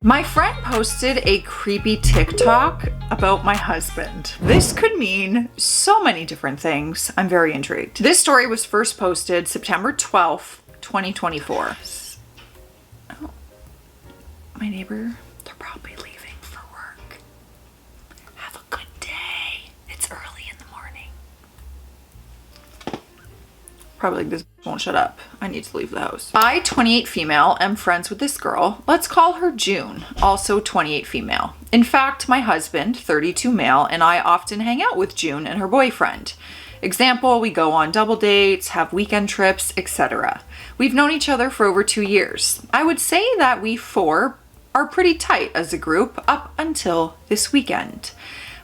My friend posted a creepy TikTok about my husband. This could mean so many different things. I'm very intrigued. This story was first posted September 12th, 2024. Oh, my neighbor, they're probably leaving for work. Have a good day. It's early in the morning. Probably this won't shut up. I need to leave the house. I, 28 female, am friends with this girl. Let's call her June, also 28 female. In fact, my husband, 32 male, and I often hang out with June and her boyfriend. Example, we go on double dates, have weekend trips, etc. We've known each other for over 2 years. I would say that we four are pretty tight as a group up until this weekend.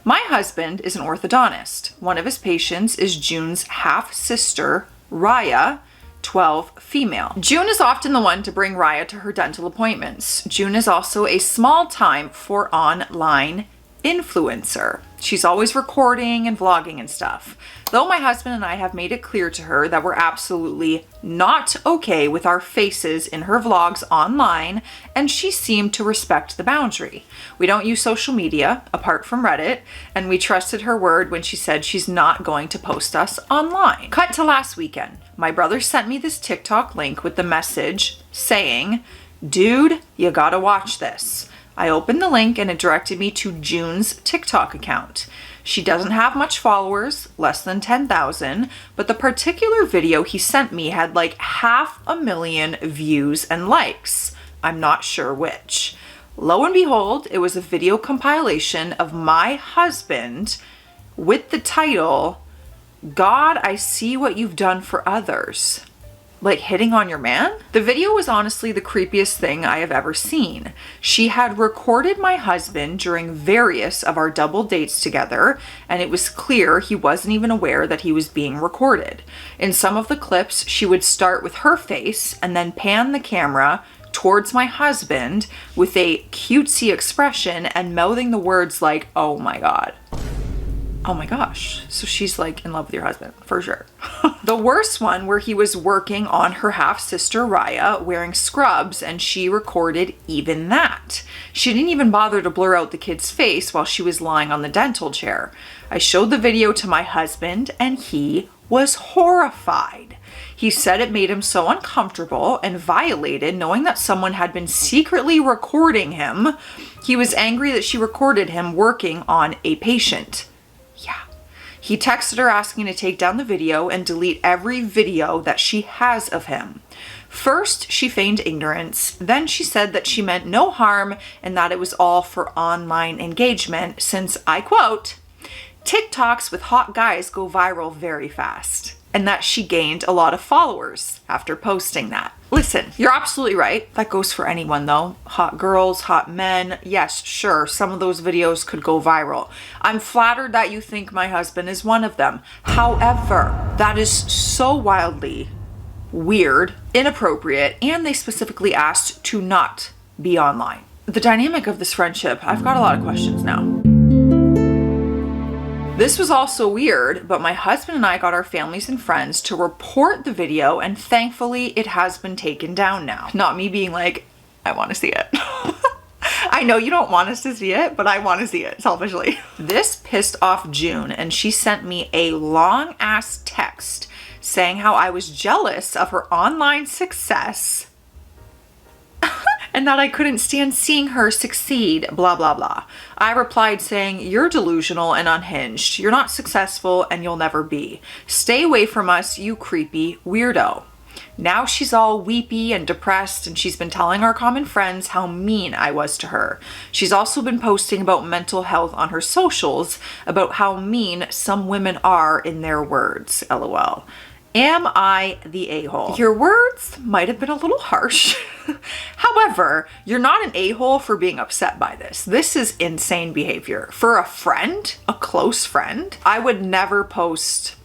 My husband is an orthodontist. One of his patients is June's half-sister, Raya, 12 female. June is often the one to bring Raya to her dental appointments. June is also a small time for online influencer. She's always recording and vlogging and stuff. Though my husband and I have made it clear to her that we're absolutely not okay with our faces in her vlogs online, and she seemed to respect the boundary. We don't use social media apart from Reddit, and we trusted her word when she said she's not going to post us online. Cut to last weekend. My brother sent me this TikTok link with the message saying, "Dude, you gotta watch this." I opened the link and it directed me to June's TikTok account. She doesn't have much followers, less than 10,000, but the particular video he sent me had like 500,000 views and likes. I'm not sure which. Lo and behold, it was a video compilation of my husband with the title, "God, I see what you've done for others." Like hitting on your man? The video was honestly the creepiest thing I have ever seen. She had recorded my husband during various of our double dates together, and it was clear he wasn't even aware that he was being recorded. In some of the clips, she would start with her face and then pan the camera towards my husband with a cutesy expression and mouthing the words like, "Oh my God." Oh my gosh. So she's like in love with your husband, for sure. The worst one where he was working on her half-sister Raya wearing scrubs, and she recorded even that. She didn't even bother to blur out the kid's face while she was lying on the dental chair. I showed the video to my husband and he was horrified. He said it made him so uncomfortable and violated knowing that someone had been secretly recording him. He was angry that she recorded him working on a patient. Yeah. He texted her asking to take down the video and delete every video that she has of him. First, she feigned ignorance. Then she said that she meant no harm and that it was all for online engagement since, I quote, "TikToks with hot guys go viral very fast." And that she gained a lot of followers after posting that. Listen, you're absolutely right. That goes for anyone though. Hot girls, hot men. Yes, sure, some of those videos could go viral. I'm flattered that you think my husband is one of them. However, that is so wildly weird, inappropriate, and they specifically asked to not be online. The dynamic of this friendship, I've got a lot of questions now. This was also weird, but my husband and I got our families and friends to report the video, and thankfully it has been taken down now. Not me being like, I want to see it. I know you don't want us to see it, but I want to see it selfishly. This pissed off June, and she sent me a long ass text saying how I was jealous of her online success and that I couldn't stand seeing her succeed, blah, blah, blah. I replied saying, "You're delusional and unhinged. You're not successful and you'll never be. Stay away from us, you creepy weirdo." Now she's all weepy and depressed, and she's been telling our common friends how mean I was to her. She's also been posting about mental health on her socials, about how mean some women are in their words, LOL. Am I the a-hole? Your words might have been a little harsh. However, you're not an a-hole for being upset by this. This is insane behavior. For a friend, a close friend, I would never post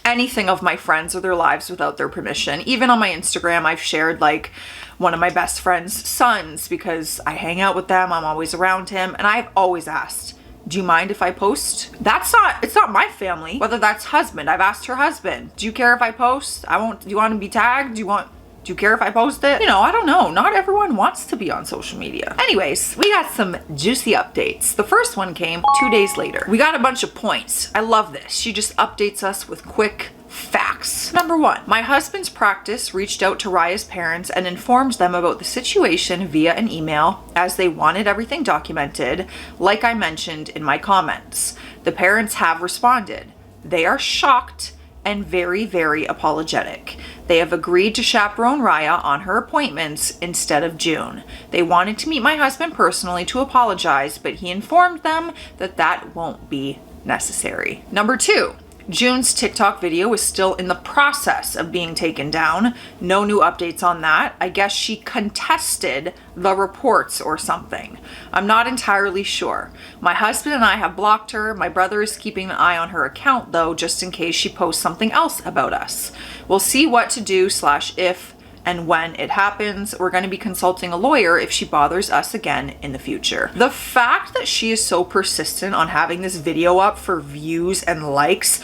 anything of my friends or their lives without their permission. Even on my Instagram, I've shared like one of my best friend's sons because I hang out with them, I'm always around him, and I've always asked, do you mind if I post? It's not my family. Whether that's husband, I've asked her husband, do you care if I post? Do you want to be tagged? Do you want Do you care if I post it? You know, I don't know. Not everyone wants to be on social media. Anyways, we got some juicy updates. The first one came 2 days later. We got a bunch of points. I love this. She just updates us with quick facts. Number 1, my husband's practice reached out to Raya's parents and informed them about the situation via an email, as they wanted everything documented, like I mentioned in my comments. The parents have responded. They are shocked and very, very apologetic. They have agreed to chaperone Raya on her appointments instead of June. They wanted to meet my husband personally to apologize, but he informed them that that won't be necessary. Number 2, June's TikTok video is still in the process of being taken down. No new updates on that. I guess she contested the reports or something. I'm not entirely sure. My husband and I have blocked her. My brother is keeping an eye on her account though, just in case she posts something else about us. We'll see what to do / if and when it happens. We're going to be consulting a lawyer if she bothers us again in the future. The fact that she is so persistent on having this video up for views and likes,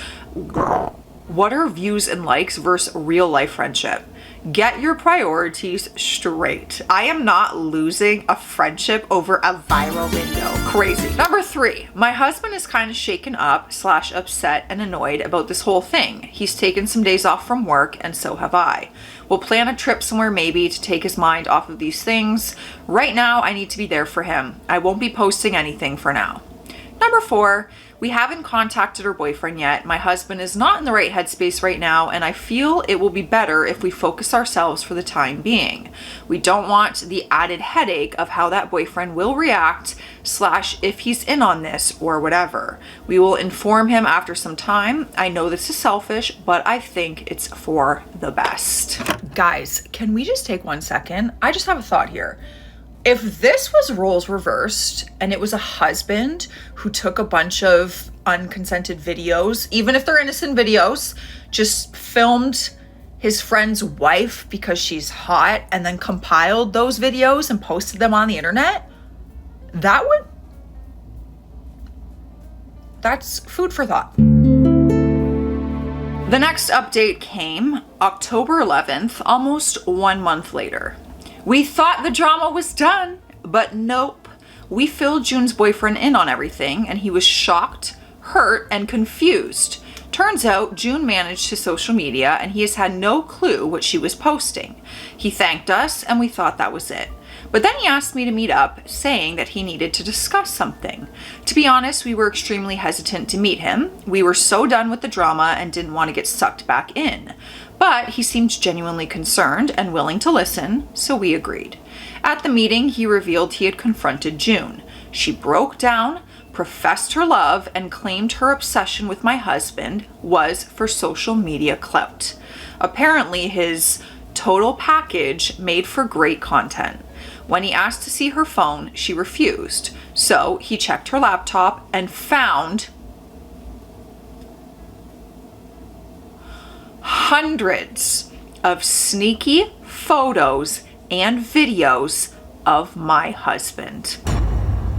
what are views and likes versus real life friendship? Get your priorities straight. I am not losing a friendship over a viral video. Crazy. Number 3, my husband is kind of shaken up / upset and annoyed about this whole thing. He's taken some days off from work and so have I. We'll plan a trip somewhere maybe to take his mind off of these things. Right now, I need to be there for him. I won't be posting anything for now. Number 4, we haven't contacted her boyfriend yet. My husband is not in the right headspace right now, and I feel it will be better if we focus ourselves for the time being. We don't want the added headache of how that boyfriend will react / if he's in on this or whatever. We will inform him after some time. I know this is selfish, but I think it's for the best. Guys, can we just take 1 second? I just have a thought here. If this was roles reversed and it was a husband who took a bunch of unconsented videos, even if they're innocent videos, just filmed his friend's wife because she's hot and then compiled those videos and posted them on the internet, that's food for thought. The next update came October 11th, almost 1 month later. We thought the drama was done, but nope. We filled June's boyfriend in on everything, and he was shocked, hurt, and confused. Turns out June managed his social media, and he has had no clue what she was posting. He thanked us, and we thought that was it. But then he asked me to meet up, saying that he needed to discuss something. To be honest, we were extremely hesitant to meet him. We were so done with the drama and didn't want to get sucked back in. But he seemed genuinely concerned and willing to listen, so we agreed. At the meeting, he revealed he had confronted June. She broke down, professed her love, and claimed her obsession with my husband was for social media clout. Apparently, his total package made for great content. When he asked to see her phone, she refused. So he checked her laptop and found hundreds of sneaky photos and videos of my husband.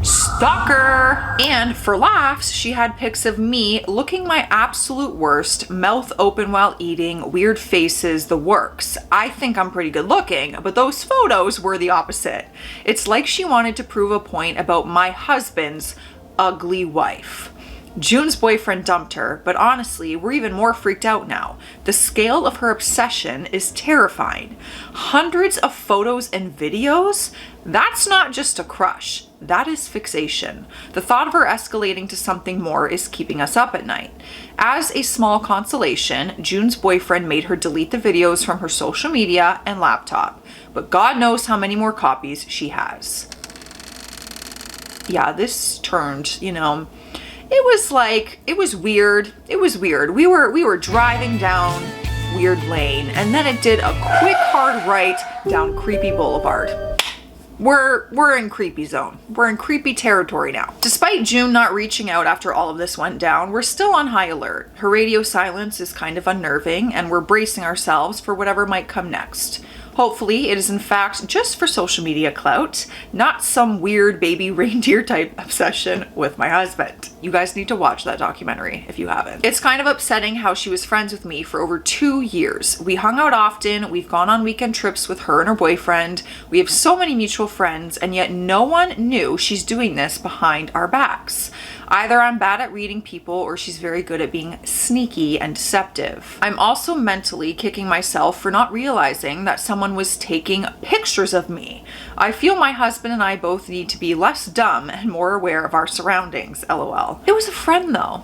Stalker! And for laughs, she had pics of me looking my absolute worst, mouth open while eating, weird faces, the works. I think I'm pretty good looking, but those photos were the opposite. It's like she wanted to prove a point about my husband's ugly wife. June's boyfriend dumped her, but honestly, we're even more freaked out now. The scale of her obsession is terrifying. Hundreds of photos and videos? That's not just a crush. That is fixation. The thought of her escalating to something more is keeping us up at night. As a small consolation, June's boyfriend made her delete the videos from her social media and laptop, but God knows how many more copies she has. Yeah, this turned, it was weird. It was weird. We were driving down Weird Lane, and then it did a quick hard right down Creepy Boulevard. We're in creepy zone. We're in creepy territory now. Despite June not reaching out after all of this went down, we're still on high alert. Her radio silence is kind of unnerving, and we're bracing ourselves for whatever might come next. Hopefully it is in fact just for social media clout, not some weird baby reindeer type obsession with my husband. You guys need to watch that documentary if you haven't. It's kind of upsetting how she was friends with me for over 2 years. We hung out often, we've gone on weekend trips with her and her boyfriend, we have so many mutual friends, and yet no one knew she's doing this behind our backs. Either I'm bad at reading people or she's very good at being sneaky and deceptive. I'm also mentally kicking myself for not realizing that someone was taking pictures of me. I feel my husband and I both need to be less dumb and more aware of our surroundings, lol. It was a friend though.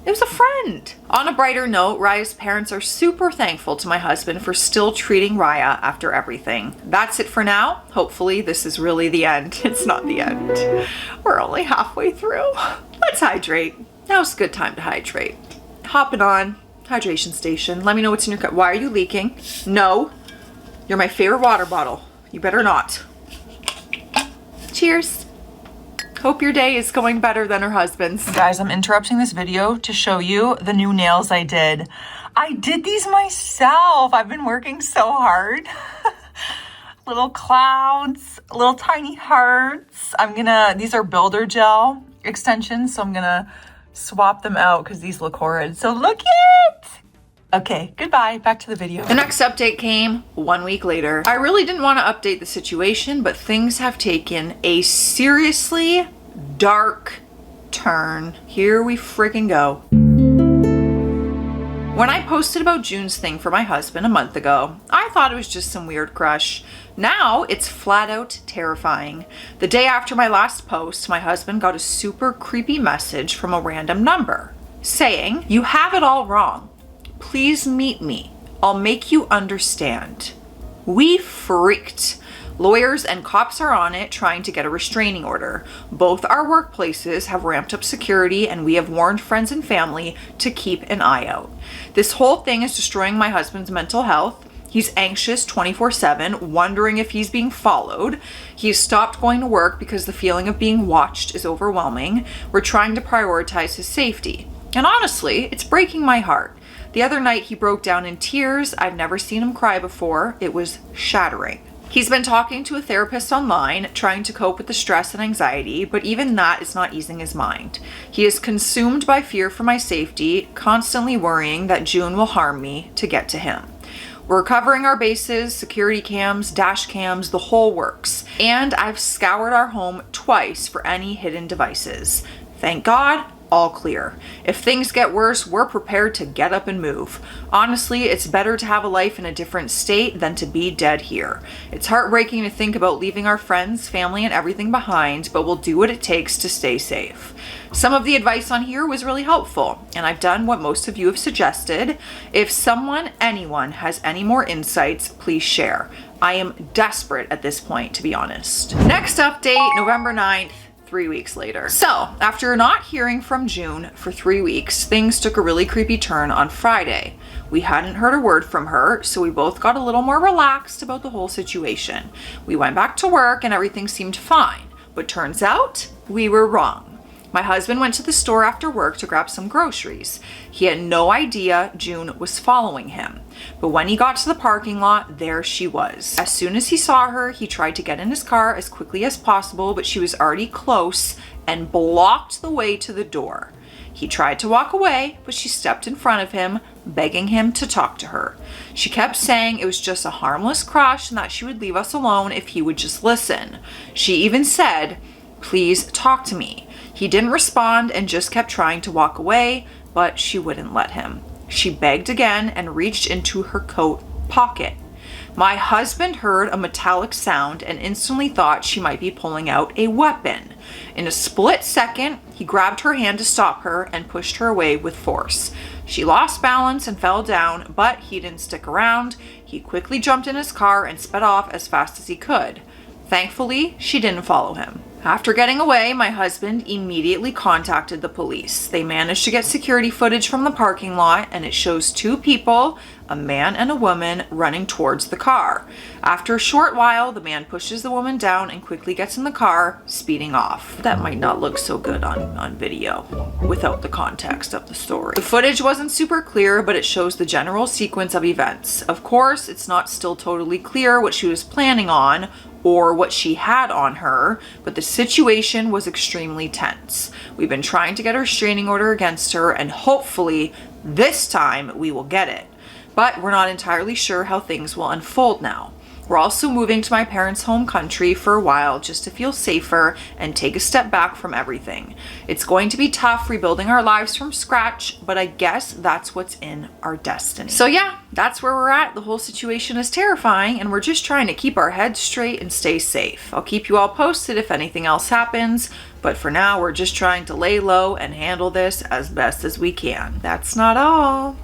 It was a friend. On a brighter note, Raya's parents are super thankful to my husband for still treating Raya after everything. That's it for now. Hopefully this is really the end. It's not the end. We're only halfway through. Let's hydrate. Now's a good time to hydrate. Hopping on, hydration station. Let me know what's in your cup. Why are you leaking? No, you're my favorite water bottle. You better not. Cheers. Hope your day is going better than her husband's. Guys, I'm interrupting this video to show you the new nails I did. I did these myself. I've been working so hard. Little clouds, little tiny hearts. These are builder gel extensions, so I'm gonna swap them out because these look horrid. So look at it. Okay, goodbye, back to the video. The next update came 1 week later. I really didn't want to update the situation, but things have taken a seriously dark turn. Here we freaking go. When I posted about June's thing for my husband a month ago, I thought it was just some weird crush. Now it's flat out terrifying. The day after my last post, my husband got a super creepy message from a random number saying, "You have it all wrong. Please meet me. I'll make you understand." We freaked. Lawyers and cops are on it trying to get a restraining order. Both our workplaces have ramped up security and we have warned friends and family to keep an eye out. This whole thing is destroying my husband's mental health. He's anxious 24/7, wondering if he's being followed. He's stopped going to work because the feeling of being watched is overwhelming. We're trying to prioritize his safety. And honestly, it's breaking my heart. The other night he broke down in tears. I've never seen him cry before. It was shattering. He's been talking to a therapist online, trying to cope with the stress and anxiety, but even that is not easing his mind. He is consumed by fear for my safety, constantly worrying that June will harm me to get to him. We're covering our bases, security cams, dash cams, the whole works. And I've scoured our home twice for any hidden devices. Thank God, all clear. If things get worse, we're prepared to get up and move. Honestly, it's better to have a life in a different state than to be dead here. It's heartbreaking to think about leaving our friends, family, and everything behind, but we'll do what it takes to stay safe. Some of the advice on here was really helpful, and I've done what most of you have suggested. If anyone has any more insights, please share. I am desperate at this point, to be honest. Next update, November 9th. 3 weeks later. So after not hearing from June for 3 weeks, things took a really creepy turn on Friday. We hadn't heard a word from her, so we both got a little more relaxed about the whole situation. We went back to work and everything seemed fine, but turns out we were wrong. My husband went to the store after work to grab some groceries. He had no idea June was following him. But when he got to the parking lot, there she was. As soon as he saw her, he tried to get in his car as quickly as possible, but she was already close and blocked the way to the door. He tried to walk away, but she stepped in front of him, begging him to talk to her. She kept saying it was just a harmless crush and that she would leave us alone if he would just listen. She even said, "Please talk to me." He didn't respond and just kept trying to walk away, but she wouldn't let him. She begged again and reached into her coat pocket. My husband heard a metallic sound and instantly thought she might be pulling out a weapon. In a split second, he grabbed her hand to stop her and pushed her away with force. She lost balance and fell down, but he didn't stick around. He quickly jumped in his car and sped off as fast as he could. Thankfully, she didn't follow him. After getting away, my husband immediately contacted the police. They managed to get security footage from the parking lot, and it shows two people, a man and a woman, running towards the car. After a short while, the man pushes the woman down and quickly gets in the car, speeding off. That might not look so good on video without the context of the story. The footage wasn't super clear, but it shows the general sequence of events. Of course, it's not still totally clear what she was planning on or what she had on her, but the situation was extremely tense. We've been trying to get a restraining order against her, and hopefully this time we will get it. But we're not entirely sure how things will unfold now. We're also moving to my parents' home country for a while just to feel safer and take a step back from everything. It's going to be tough rebuilding our lives from scratch, but I guess that's what's in our destiny. So yeah, that's where we're at. The whole situation is terrifying, and we're just trying to keep our heads straight and stay safe. I'll keep you all posted if anything else happens, but for now, we're just trying to lay low and handle this as best as we can. That's not all.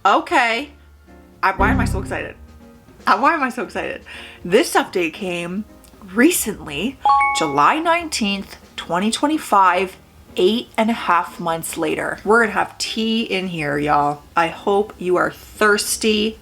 Okay. Why am I so excited? This update came recently, July 19th, 2025, 8.5 months later. We're gonna have tea in here, y'all. I hope you are thirsty.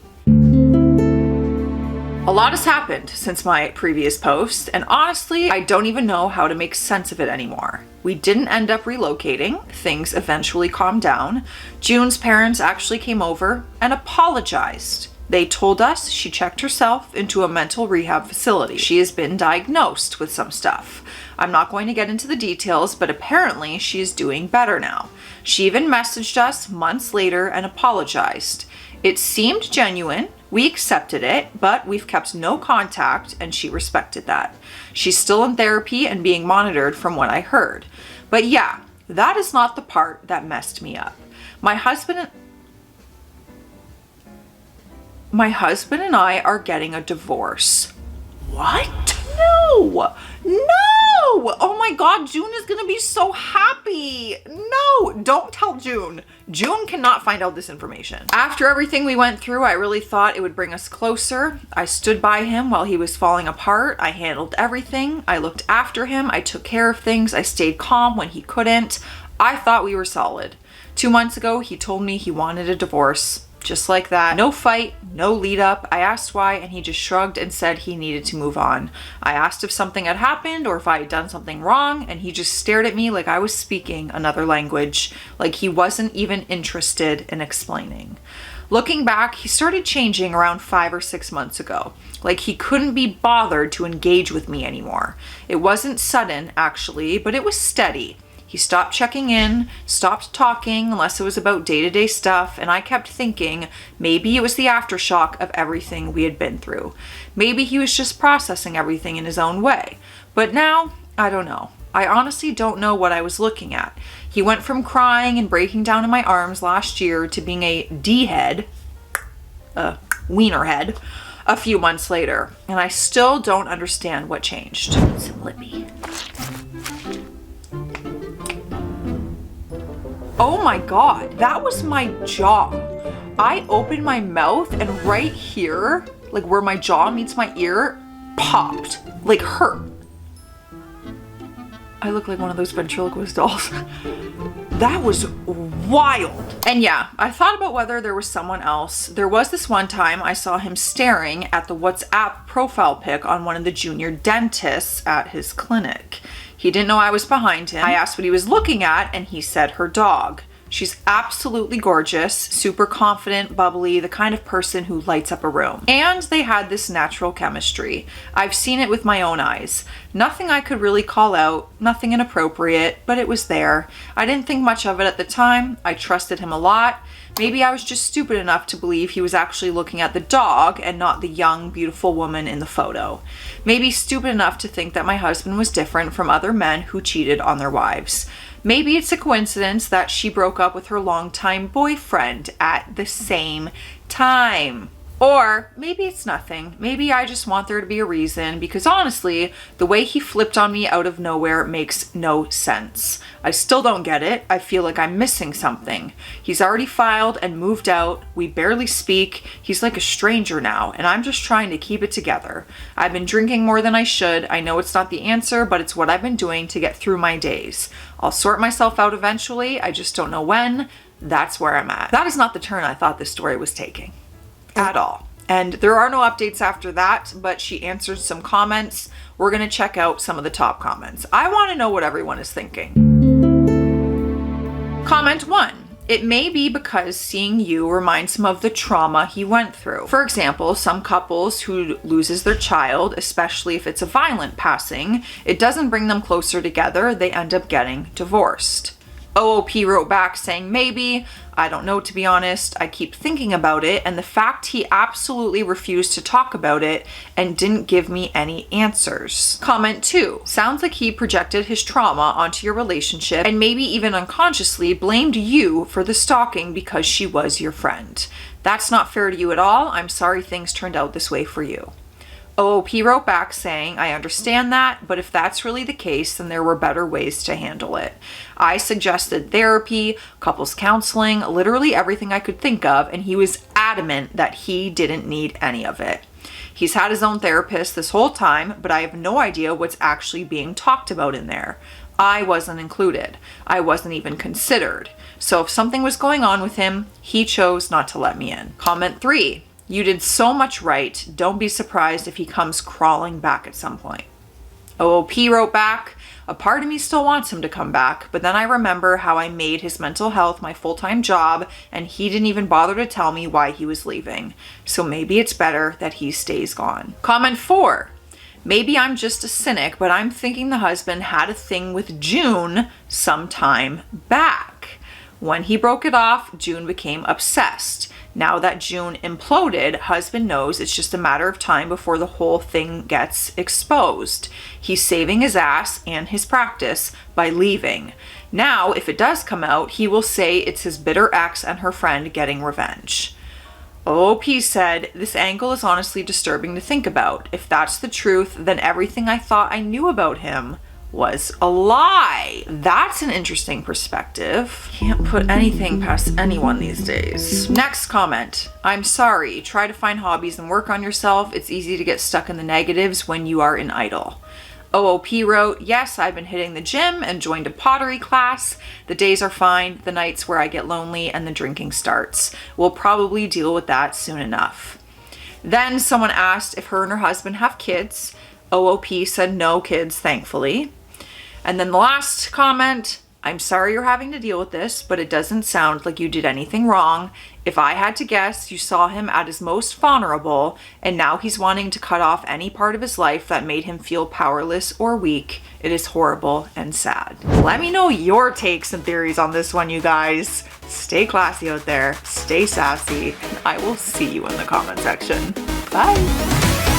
A lot has happened since my previous post, and honestly, I don't even know how to make sense of it anymore. We didn't end up relocating. Things eventually calmed down. June's parents actually came over and apologized. They told us she checked herself into a mental rehab facility. She has been diagnosed with some stuff. I'm not going to get into the details, but apparently she is doing better now. She even messaged us months later and apologized. It seemed genuine. We accepted it, but we've kept no contact, and she respected that. She's still in therapy and being monitored from what I heard. But yeah, that is not the part that messed me up. My husband and I are getting a divorce. What? No! Oh my God, June is gonna be so happy. No, don't tell June. June cannot find out this information. After everything we went through, I really thought it would bring us closer. I stood by him while he was falling apart. I handled everything. I looked after him. I took care of things. I stayed calm when he couldn't. I thought we were solid. 2 months ago, he told me he wanted a divorce. Just like that. No fight, no lead up. I asked why, and he just shrugged and said he needed to move on. I asked if something had happened or if I had done something wrong, and he just stared at me like I was speaking another language, like he wasn't even interested in explaining. Looking back, he started changing around 5 or 6 months ago. Like he couldn't be bothered to engage with me anymore. It wasn't sudden, actually, but it was steady. He stopped checking in, stopped talking unless it was about day-to-day stuff, and I kept thinking maybe it was the aftershock of everything we had been through. Maybe he was just processing everything in his own way. But now, I don't know. I honestly don't know what I was looking at. He went from crying and breaking down in my arms last year to being a D-head, a wiener head, a few months later, and I still don't understand what changed. Some lippy. Oh my God, that was my jaw. I opened my mouth and right here, like where my jaw meets my ear, popped, like hurt. I look like one of those ventriloquist dolls. That was wild. And yeah, I thought about whether there was someone else. There was this one time I saw him staring at the WhatsApp profile pic on one of the junior dentists at his clinic. He didn't know I was behind him. I asked what he was looking at, and he said her dog. She's absolutely gorgeous, super confident, bubbly, the kind of person who lights up a room. And they had this natural chemistry. I've seen it with my own eyes. Nothing I could really call out, nothing inappropriate, but it was there. I didn't think much of it at the time. I trusted him a lot. Maybe I was just stupid enough to believe he was actually looking at the dog and not the young, beautiful woman in the photo. Maybe stupid enough to think that my husband was different from other men who cheated on their wives. Maybe it's a coincidence that she broke up with her longtime boyfriend at the same time. Or maybe it's nothing. Maybe I just want there to be a reason, because honestly, the way he flipped on me out of nowhere makes no sense. I still don't get it. I feel like I'm missing something. He's already filed and moved out. We barely speak. He's like a stranger now, and I'm just trying to keep it together. I've been drinking more than I should. I know it's not the answer, but it's what I've been doing to get through my days. I'll sort myself out eventually. I just don't know when. That's where I'm at. That is not the turn I thought this story was taking. At all. And there are no updates after that, but she answered some comments. We're going to check out some of the top comments. I want to know what everyone is thinking. Comment 1. It may be because seeing you reminds him of the trauma he went through. For example, some couples who loses their child, especially if it's a violent passing, it doesn't bring them closer together. They end up getting divorced. OOP wrote back saying, maybe, I don't know, to be honest. I keep thinking about it, and the fact he absolutely refused to talk about it and didn't give me any answers. Comment 2. Sounds like he projected his trauma onto your relationship and maybe even unconsciously blamed you for the stalking because she was your friend. That's not fair to you at all. I'm sorry things turned out this way for you. OOP wrote back saying, I understand that, but if that's really the case, then there were better ways to handle it. I suggested therapy, couples counseling, literally everything I could think of, and he was adamant that he didn't need any of it. He's had his own therapist this whole time, but I have no idea what's actually being talked about in there. I wasn't included. I wasn't even considered. So if something was going on with him, he chose not to let me in. Comment 3. You did so much right. Don't be surprised if he comes crawling back at some point. OOP wrote back, a part of me still wants him to come back, but then I remember how I made his mental health my full-time job and he didn't even bother to tell me why he was leaving. So maybe it's better that he stays gone. Comment 4. Maybe I'm just a cynic, but I'm thinking the husband had a thing with June some time back. When he broke it off, June became obsessed. Now that June imploded, husband knows it's just a matter of time before the whole thing gets exposed. He's saving his ass and his practice by leaving. Now, if it does come out, he will say it's his bitter ex and her friend getting revenge. OOP said, this angle is honestly disturbing to think about. If that's the truth, then everything I thought I knew about him was a lie. That's an interesting perspective. Can't put anything past anyone these days. Next comment. I'm sorry. Try to find hobbies and work on yourself. It's easy to get stuck in the negatives when you are an idol. OOP wrote, yes, I've been hitting the gym and joined a pottery class. The days are fine. The nights where I get lonely and the drinking starts. We'll probably deal with that soon enough. Then someone asked if her and her husband have kids. OOP said no kids, thankfully. And then the last comment, I'm sorry you're having to deal with this, but it doesn't sound like you did anything wrong. If I had to guess, you saw him at his most vulnerable, and now he's wanting to cut off any part of his life that made him feel powerless or weak. It is horrible and sad. Let me know your takes and theories on this one, you guys. Stay classy out there, stay sassy, and I will see you in the comment section. Bye.